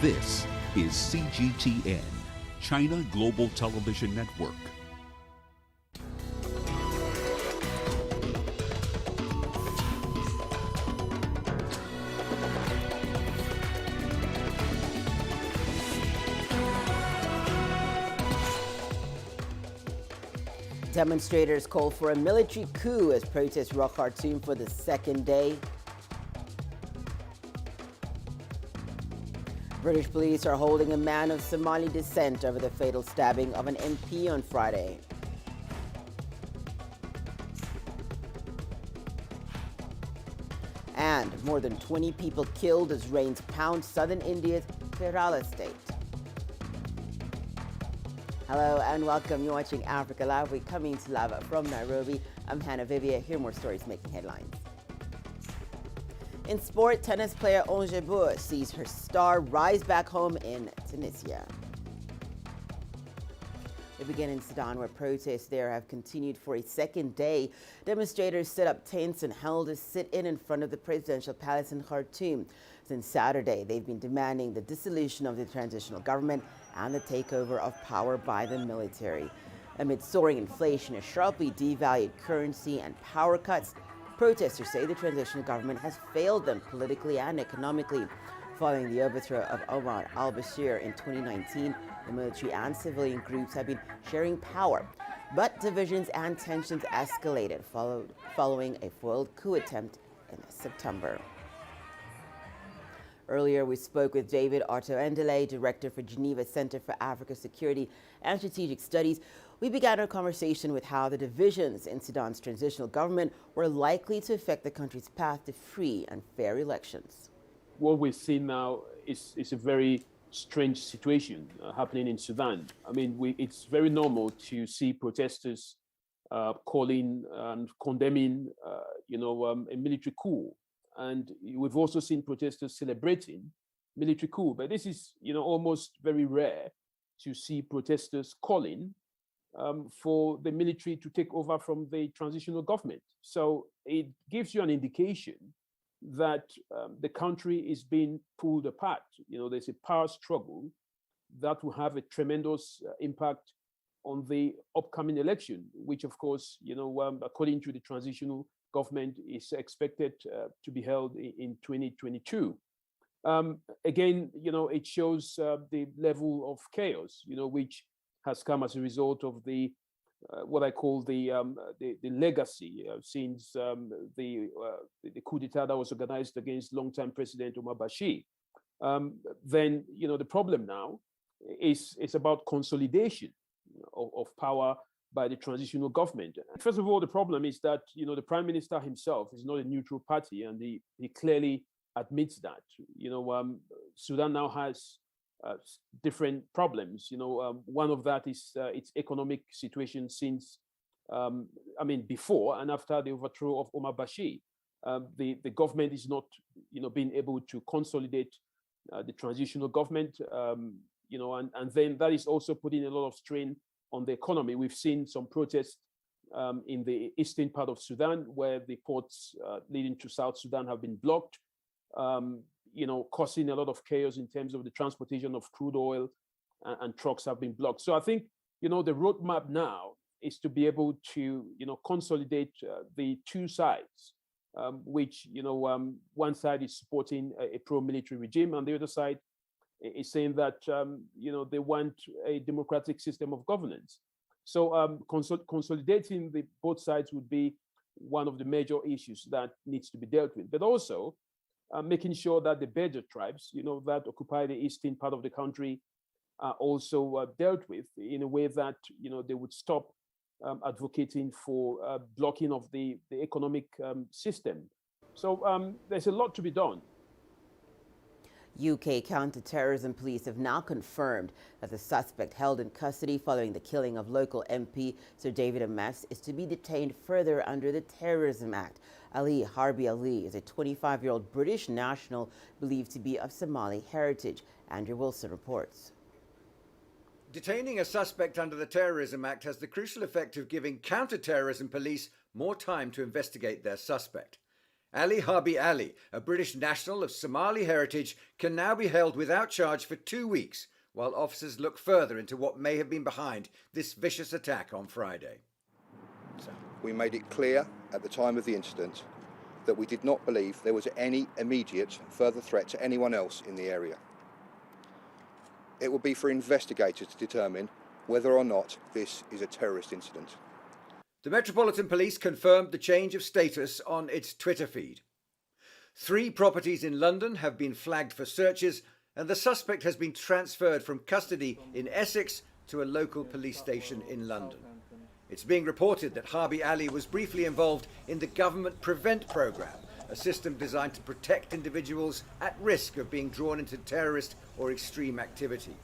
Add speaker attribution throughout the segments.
Speaker 1: This is CGTN, China Global Television Network.
Speaker 2: Demonstrators call for a military coup as protests rock Khartoum for the second day. British police are holding a man of Somali descent over the fatal stabbing of an MP on Friday. And more than 20 people killed as rains pound southern India's Kerala state. Hello and welcome. You're watching Africa Live. We're coming to live from Nairobi. I'm Hannah Viviers. Here are more stories making headlines. In sport, tennis player Hannah Viviers sees her star rise back home in Tunisia. We begin in Sudan, where protests there have continued for a second day. Demonstrators set up tents and held a sit-in in front of the presidential palace in Khartoum. Since Saturday, they've been demanding the dissolution of the transitional government and the takeover of power by the military. Amid soaring inflation, a sharply devalued currency, and power cuts, protesters say the transitional government has failed them politically and economically. Following the overthrow of Omar al-Bashir in 2019, the military and civilian groups have been sharing power. But divisions and tensions escalated following a foiled coup attempt in September. Earlier, we spoke with David Arto-Endele, Director for Geneva Center for Africa Security and Strategic Studies. We began our conversation with how the divisions in Sudan's transitional government were likely to affect the country's path to free and fair elections.
Speaker 3: What we're seeing now is a very strange situation happening in Sudan. I mean, it's very normal to see protesters calling and condemning, a military coup. And we've also seen protesters celebrating military coup. But this is, almost very rare to see protesters calling for the military to take over from the transitional government. So it gives you an indication that the country is being pulled apart. There's a power struggle that will have a tremendous impact on the upcoming election, which, of course, according to the transitional government, is expected to be held in 2022. Again, it shows the level of chaos, which has come as a result of the what I call the legacy since the coup d'etat that was organized against longtime President Omar Bashir. Then, the problem now is about consolidation of power by the transitional government. First of all, the problem is that, the Prime Minister himself is not a neutral party, and he clearly admits that. Sudan now has different problems. One of that is its economic situation since, before and after the overthrow of Omar Bashir. The government is not, being able to consolidate the transitional government, and then that is also putting a lot of strain on the economy. We've seen some protests in the eastern part of Sudan, where the ports leading to South Sudan have been blocked, causing a lot of chaos in terms of the transportation of crude oil, and trucks have been blocked. So I think, the roadmap now is to be able to, consolidate the two sides, which, one side is supporting a pro-military regime, and the other side is saying that, they want a democratic system of governance. So consolidating both sides would be one of the major issues that needs to be dealt with, but also making sure that the Bedouin tribes, that occupy the eastern part of the country, are also dealt with in a way that, they would stop advocating for blocking of the economic system. So there's a lot to be done.
Speaker 2: UK counter-terrorism police have now confirmed that the suspect held in custody following the killing of local MP Sir David Ames is to be detained further under the Terrorism Act. Ali Harbi Ali is a 25-year-old British national believed to be of Somali heritage. Andrew Wilson reports.
Speaker 4: Detaining a suspect under the Terrorism Act has the crucial effect of giving counter-terrorism police more time to investigate their suspect. Ali Harbi Ali, a British national of Somali heritage, can now be held without charge for 2 weeks while officers look further into what may have been behind this vicious attack on Friday.
Speaker 5: We made it clear at the time of the incident that we did not believe there was any immediate further threat to anyone else in the area. It will be for investigators to determine whether or not this is a terrorist incident.
Speaker 4: The Metropolitan Police confirmed the change of status on its Twitter feed. 3 properties in London have been flagged for searches, and the suspect has been transferred from custody in Essex to a local police station in London. It's being reported that Harbi Ali was briefly involved in the Government Prevent programme, a system designed to protect individuals at risk of being drawn into terrorist or extreme activity.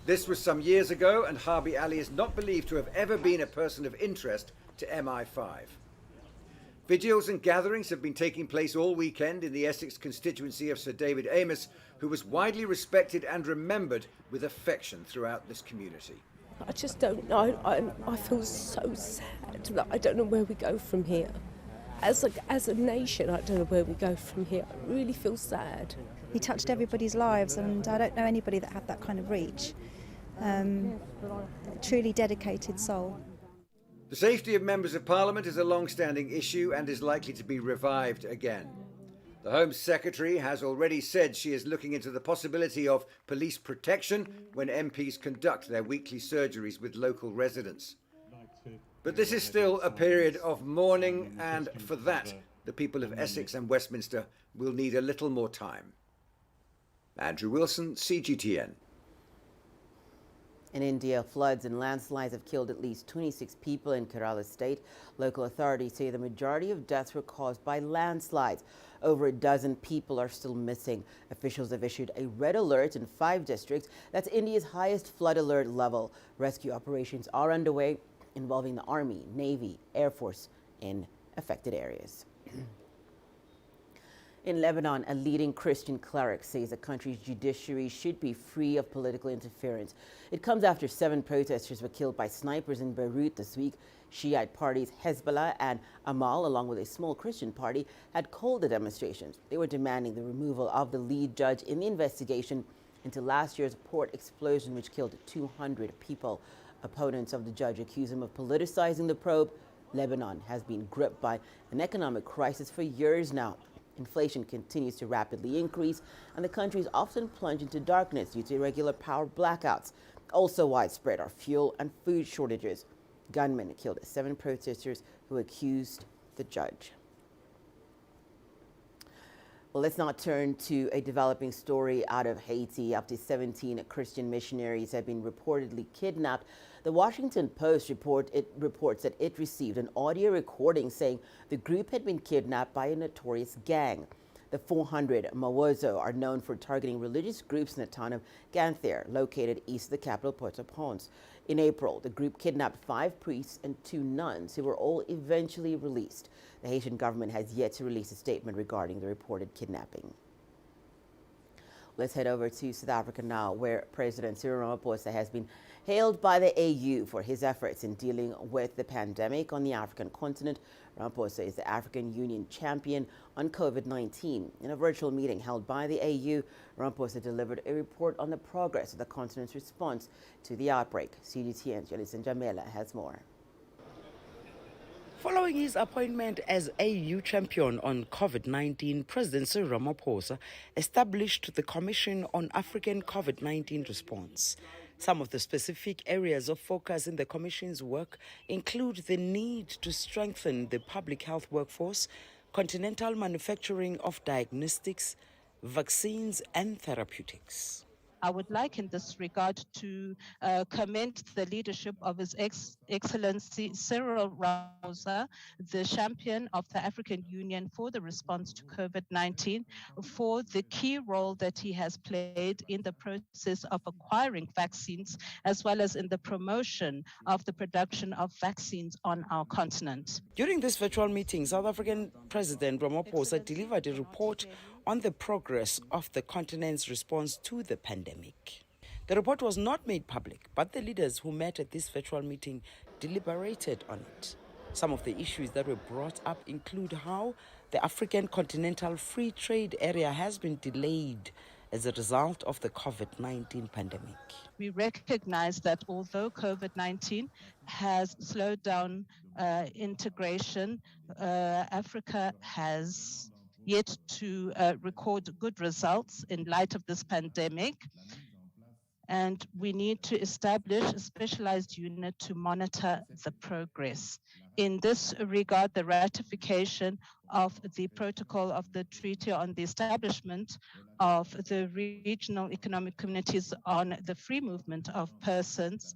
Speaker 4: This was some years ago, and Harbi Ali is not believed to have ever been a person of interest to MI5. Vigils and gatherings have been taking place all weekend in the Essex constituency of Sir David Amess, who was widely respected and remembered with affection throughout this community.
Speaker 6: I just don't know. I feel so sad that I don't know where we go from here. As a nation, I don't know where we go from here. I really feel sad.
Speaker 7: He touched everybody's lives, and I don't know anybody that had that kind of reach. Truly dedicated soul.
Speaker 4: The safety of members of Parliament is a long-standing issue and is likely to be revived again. The Home Secretary has already said she is looking into the possibility of police protection when MPs conduct their weekly surgeries with local residents. But this is still a period of mourning, and for that, the people of Essex and Westminster will need a little more time. Andrew Wilson, CGTN.
Speaker 2: In India, floods and landslides have killed at least 26 people in Kerala state. Local authorities say the majority of deaths were caused by landslides. Over a dozen people are still missing. Officials have issued a red alert in 5 districts. That's India's highest flood alert level. Rescue operations are underway involving the Army, Navy, Air Force in affected areas. In Lebanon, a leading Christian cleric says the country's judiciary should be free of political interference. It comes after 7 protesters were killed by snipers in Beirut this week. Shiite parties Hezbollah and Amal, along with a small Christian party, had called the demonstrations. They were demanding the removal of the lead judge in the investigation into last year's port explosion, which killed 200 people. Opponents of the judge accuse him of politicizing the probe. Lebanon has been gripped by an economic crisis for years now. Inflation continues to rapidly increase, and the country is often plunged into darkness due to irregular power blackouts. Also widespread are fuel and food shortages. Gunmen killed 7 protesters who accused the judge. Well, let's now turn to a developing story out of Haiti. Up to 17 Christian missionaries have been reportedly kidnapped. The Washington Post reports that it received an audio recording saying the group had been kidnapped by a notorious gang. The 400 Mawozo are known for targeting religious groups in the town of Ganther, located east of the capital, Port-au-Prince. In April, the group kidnapped 5 priests and 2 nuns who were all eventually released. The Haitian government has yet to release a statement regarding the reported kidnapping. Let's head over to South Africa now, where President Cyril Ramaphosa has been hailed by the AU for his efforts in dealing with the pandemic on the African continent. Ramaphosa is the African Union champion on COVID-19. In a virtual meeting held by the AU, Ramaphosa delivered a report on the progress of the continent's response to the outbreak. CGTN's Yelitsin Jamela has more.
Speaker 8: Following his appointment as AU champion on COVID-19, President Cyril Ramaphosa established the Commission on African COVID-19 Response. Some of the specific areas of focus in the Commission's work include the need to strengthen the public health workforce, continental manufacturing of diagnostics, vaccines and therapeutics.
Speaker 9: I would like in this regard to commend the leadership of His Excellency Cyril Ramaphosa, the champion of the African Union for the response to COVID-19, for the key role that he has played in the process of acquiring vaccines, as well as in the promotion of the production of vaccines on our continent.
Speaker 8: During this virtual meeting, South African President Ramaphosa delivered a report on the progress of the continent's response to the pandemic. The report was not made public, but the leaders who met at this virtual meeting deliberated on it. Some of the issues that were brought up include how the African Continental Free Trade Area has been delayed as a result of the COVID-19 pandemic.
Speaker 9: We recognize that although COVID-19 has slowed down integration, Africa has yet to record good results in light of this pandemic. And we need to establish a specialized unit to monitor the progress. In this regard, the ratification of the protocol of the Treaty on the Establishment of the Regional Economic Communities on the Free Movement of Persons,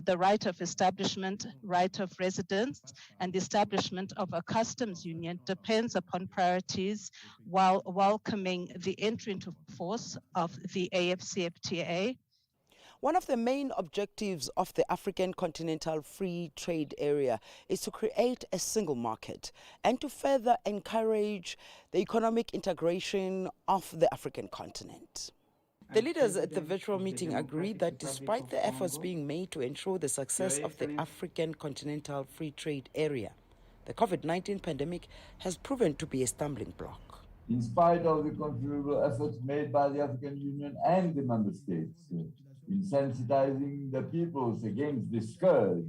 Speaker 9: the right of establishment, right of residence, and the establishment of a customs union depends upon priorities while welcoming the entry into force of the AfCFTA.
Speaker 8: One of the main objectives of the African Continental Free Trade Area is to create a single market and to further encourage the economic integration of the African continent. The leaders at the virtual meeting agreed that despite the efforts being made to ensure the success of the African Continental Free Trade Area, the COVID-19 pandemic has proven to be a stumbling block.
Speaker 10: In spite of the considerable efforts made by the African Union and the member states in sensitizing the peoples against this scourge,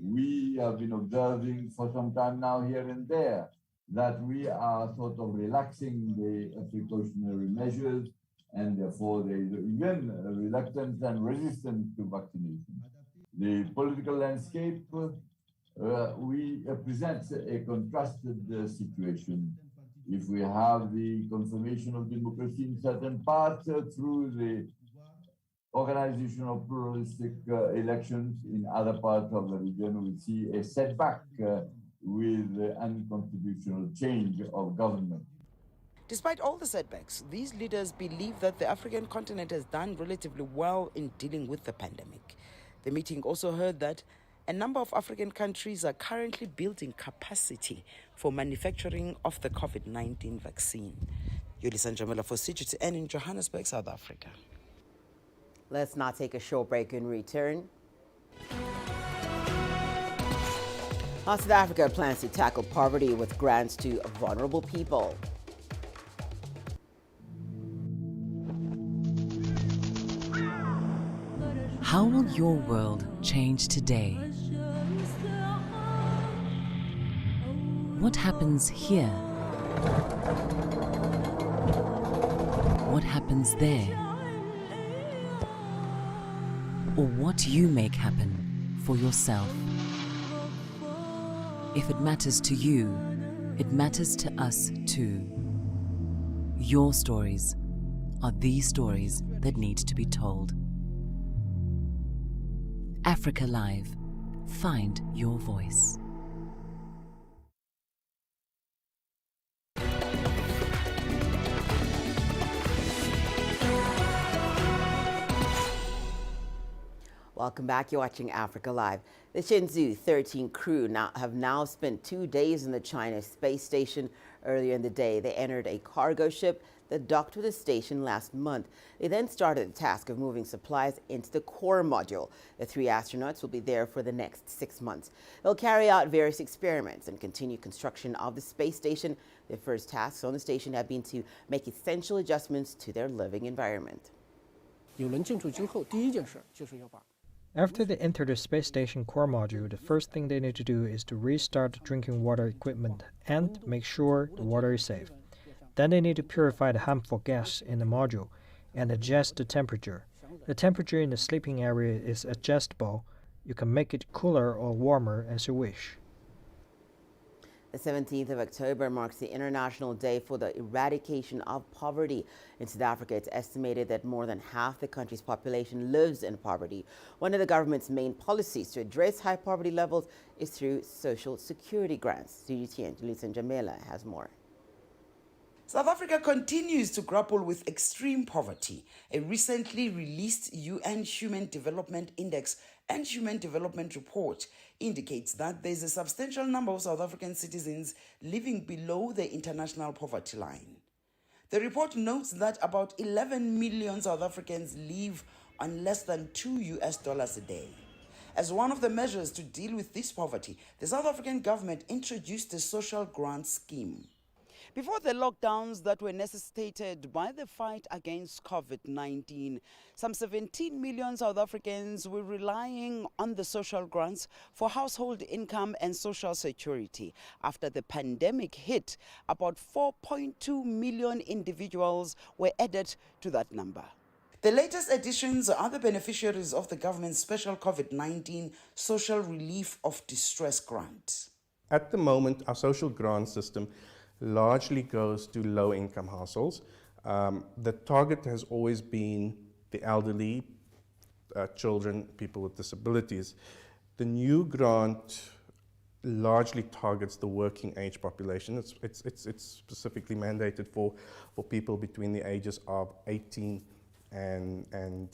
Speaker 10: we have been observing for some time now here and there that we are sort of relaxing the precautionary measures, and therefore there is even reluctance and resistance to vaccination. The political landscape presents a contrasted situation. If we have the confirmation of democracy in certain parts through the organization of pluralistic elections, in other parts of the region, we see a setback with the unconstitutional change of government.
Speaker 8: Despite all the setbacks, these leaders believe that the African continent has done relatively well in dealing with the pandemic. The meeting also heard that a number of African countries are currently building capacity for manufacturing of the COVID-19 vaccine. Yolisa Njamela for CGTN in Johannesburg, South Africa.
Speaker 2: Let's now take a short break and return. South Africa plans to tackle poverty with grants to vulnerable people.
Speaker 11: How will your world change today? What happens here? What happens there? Or what you make happen for yourself. If it matters to you, it matters to us too. Your stories are the stories that need to be told. Africa Live. Find your voice.
Speaker 2: Welcome back. You're watching Africa Live. The Shenzhou 13 crew have now spent 2 days in the China space station. Earlier in the day, they entered a cargo ship that docked with the station last month. They then started the task of moving supplies into the core module. The 3 astronauts will be there for the next 6 months. They'll carry out various experiments and continue construction of the space station. Their first tasks on the station have been to make essential adjustments to their living environment.
Speaker 12: After they enter the space station core module, the first thing they need to do is to restart the drinking water equipment and make sure the water is safe. Then they need to purify the harmful gas in the module and adjust the temperature. The temperature in the sleeping area is adjustable. You can make it cooler or warmer as you wish.
Speaker 2: The 17th of October marks the International Day for the Eradication of Poverty. In South Africa, it's estimated that more than half the country's population lives in poverty. One of the government's main policies to address high poverty levels is through social security grants. CGTN Yolisa Njamela has more.
Speaker 8: South Africa continues to grapple with extreme poverty. A recently released UN Human Development Index and Human Development Report indicates that there's a substantial number of South African citizens living below the international poverty line. The report notes that about 11 million South Africans live on less than $2 a day. As one of the measures to deal with this poverty, the South African government introduced a social grant scheme. Before the lockdowns that were necessitated by the fight against COVID-19, some 17 million South Africans were relying on the social grants for household income and social security. After the pandemic hit, about 4.2 million individuals were added to that number. The latest additions are the beneficiaries of the government's special COVID-19 Social Relief of Distress Grant.
Speaker 13: At the moment, our social grant system largely goes to low-income households. The target has always been the elderly, children, people with disabilities. The new grant largely targets the working age population. It's specifically mandated for people between the ages of 18 and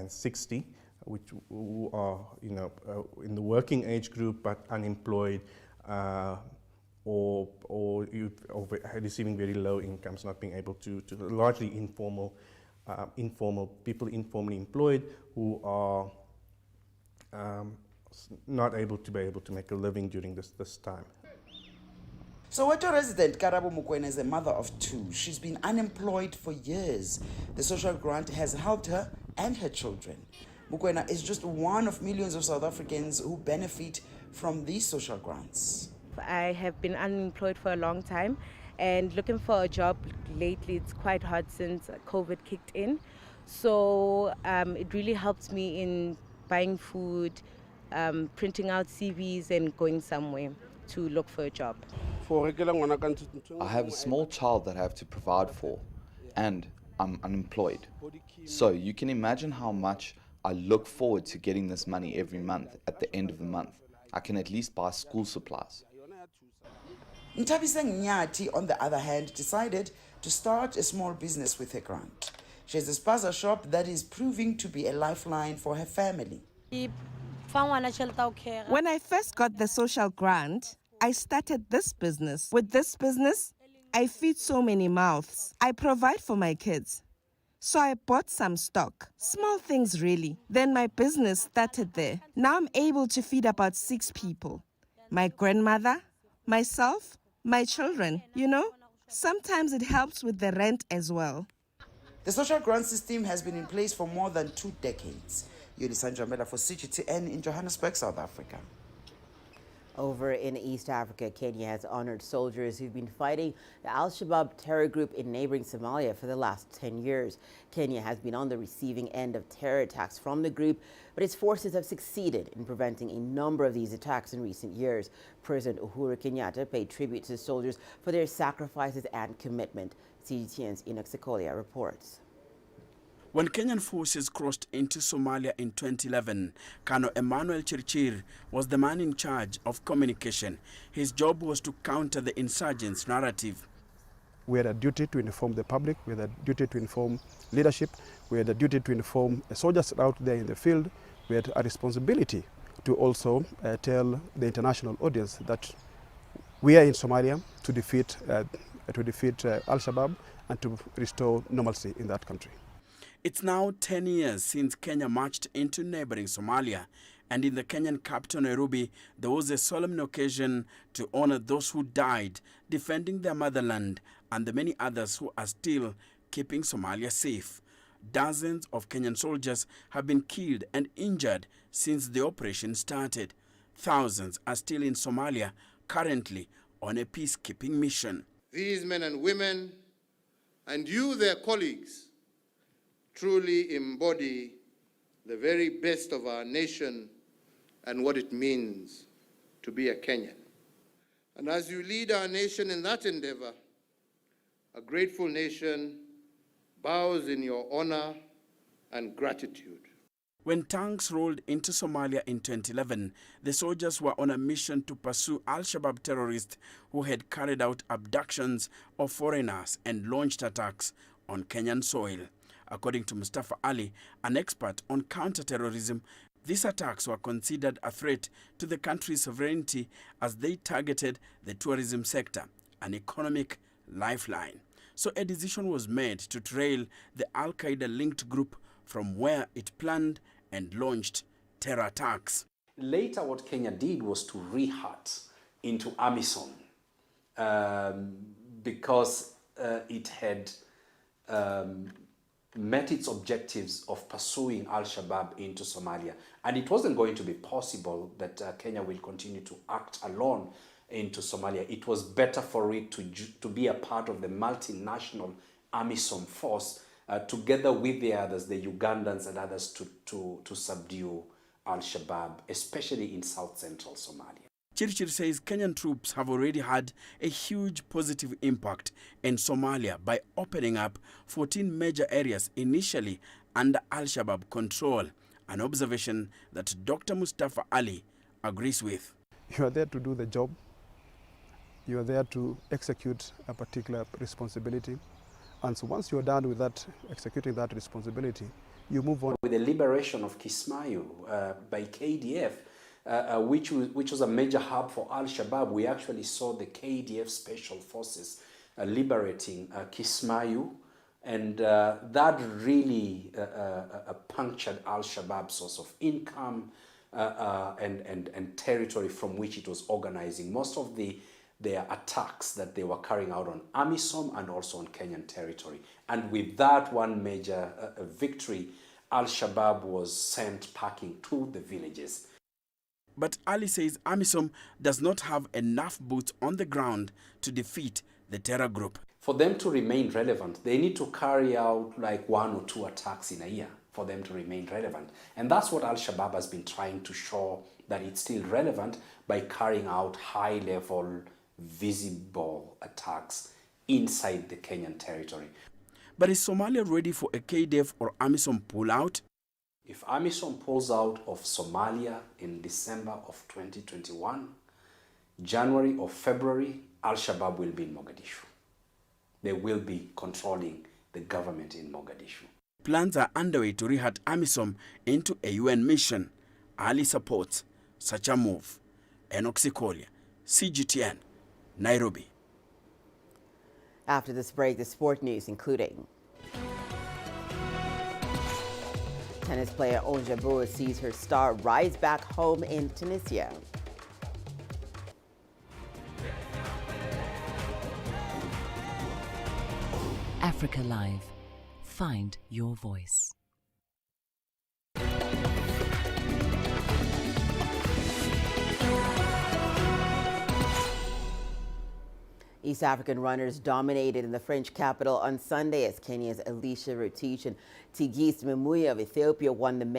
Speaker 13: 60, who are in the working age group but unemployed, or receiving very low incomes, not being able to largely informal people informally employed who are not able to make a living during this time.
Speaker 8: Soweto resident Karabo Mokoena is a mother of two. She's been unemployed for years. The social grant has helped her and her children. Mokoena is just one of millions of South Africans who benefit from these social grants.
Speaker 14: I have been unemployed for a long time and looking for a job lately. It's quite hard since COVID kicked in. So it really helps me in buying food, printing out CVs and going somewhere to look for a job.
Speaker 15: I have a small child that I have to provide for and I'm unemployed. So you can imagine how much I look forward to getting this money every month at the end of the month. I can at least buy school supplies.
Speaker 8: Ntabiseng Nyati, on the other hand, decided to start a small business with her grant. She has a spaza shop that is proving to be a lifeline for her family.
Speaker 16: When I first got the social grant, I started this business. With this business, I feed so many mouths. I provide for my kids. So I bought some stock. Small things really. Then my business started there. Now I'm able to feed about 6 people. My grandmother, myself, my children, Sometimes it helps with the rent as well.
Speaker 8: The social grant system has been in place for more than 2 decades. Yuli Sanjamela for CGTN in Johannesburg, South Africa.
Speaker 2: Over in East Africa, Kenya has honored soldiers who've been fighting the Al-Shabaab terror group in neighboring Somalia for the last 10 years. Kenya has been on the receiving end of terror attacks from the group, but its forces have succeeded in preventing a number of these attacks in recent years. President Uhuru Kenyatta paid tribute to the soldiers for their sacrifices and commitment. CGTN's Enoch Sekolia reports.
Speaker 17: When Kenyan forces crossed into Somalia in 2011, Colonel Emmanuel Chirchir was the man in charge of communication. His job was to counter the insurgents' narrative.
Speaker 18: We had a duty to inform the public, we had a duty to inform leadership, we had a duty to inform soldiers out there in the field, we had a responsibility to also tell the international audience that we are in Somalia to defeat Al-Shabaab and to restore normalcy in that country.
Speaker 17: It's now 10 years since Kenya marched into neighboring Somalia, and in the Kenyan capital Nairobi, there was a solemn occasion to honor those who died defending their motherland and the many others who are still keeping Somalia safe. Dozens of Kenyan soldiers have been killed and injured since the operation started. Thousands are still in Somalia, currently on a peacekeeping mission.
Speaker 19: These men and women, and you, their colleagues, truly embody the very best of our nation and what it means to be a Kenyan. And as you lead our nation in that endeavor, a grateful nation bows in your honor and gratitude.
Speaker 17: When tanks rolled into Somalia in 2011, the soldiers were on a mission to pursue Al-Shabaab terrorists who had carried out abductions of foreigners and launched attacks on Kenyan soil. According to Mustafa Ali, an expert on counter-terrorism, these attacks were considered a threat to the country's sovereignty as they targeted the tourism sector, an economic lifeline. So a decision was made to trail the Al-Qaeda-linked group from where it planned and launched terror attacks.
Speaker 20: Later, what Kenya did was to rehat into AMISOM because it had met its objectives of pursuing Al-Shabaab into Somalia. And it wasn't going to be possible that Kenya will continue to act alone into Somalia. It was better for it to be a part of the multinational AMISOM force together with the others, the Ugandans and others, to subdue Al-Shabaab, especially in south-central Somalia.
Speaker 17: Chirchir says Kenyan troops have already had a huge positive impact in Somalia by opening up 14 major areas initially under Al-Shabaab control, an observation that Dr. Mustafa Ali agrees with.
Speaker 18: You are there to do the job. You are there to execute a particular responsibility. And so once you're done with that, executing that responsibility, you move on.
Speaker 20: With the liberation of Kismayu by KDF, which was a major hub for Al-Shabaab, we actually saw the KDF special forces liberating Kismayu, and that really punctured Al-Shabaab's source of income and territory from which it was organizing most of their attacks that they were carrying out on AMISOM and also on Kenyan territory. And with that one major victory, Al-Shabaab was sent packing to the villages.
Speaker 17: But Ali says AMISOM does not have enough boots on the ground to defeat the terror group.
Speaker 20: For them to remain relevant, they need to carry out like 1 or 2 attacks in a year for them to remain relevant. And that's what Al-Shabaab has been trying to show, that it's still relevant by carrying out high-level, visible attacks inside the Kenyan territory.
Speaker 17: But is Somalia ready for a KDF or AMISOM pullout?
Speaker 20: If AMISOM pulls out of Somalia in December of 2021, January or February, Al-Shabaab will be in Mogadishu. They will be controlling the government in Mogadishu.
Speaker 17: Plans are underway to rehat AMISOM into a UN mission. Ali supports such a move. Enoch Sikolia, CGTN, Nairobi.
Speaker 2: After this break, the sport news, including tennis player Onja Boa sees her star rise back home in Tunisia.
Speaker 11: Africa Live. Find your voice.
Speaker 2: East African runners dominated in the French capital on Sunday as Kenya's Alicia Rotich and Tigist Memuya of Ethiopia won the men's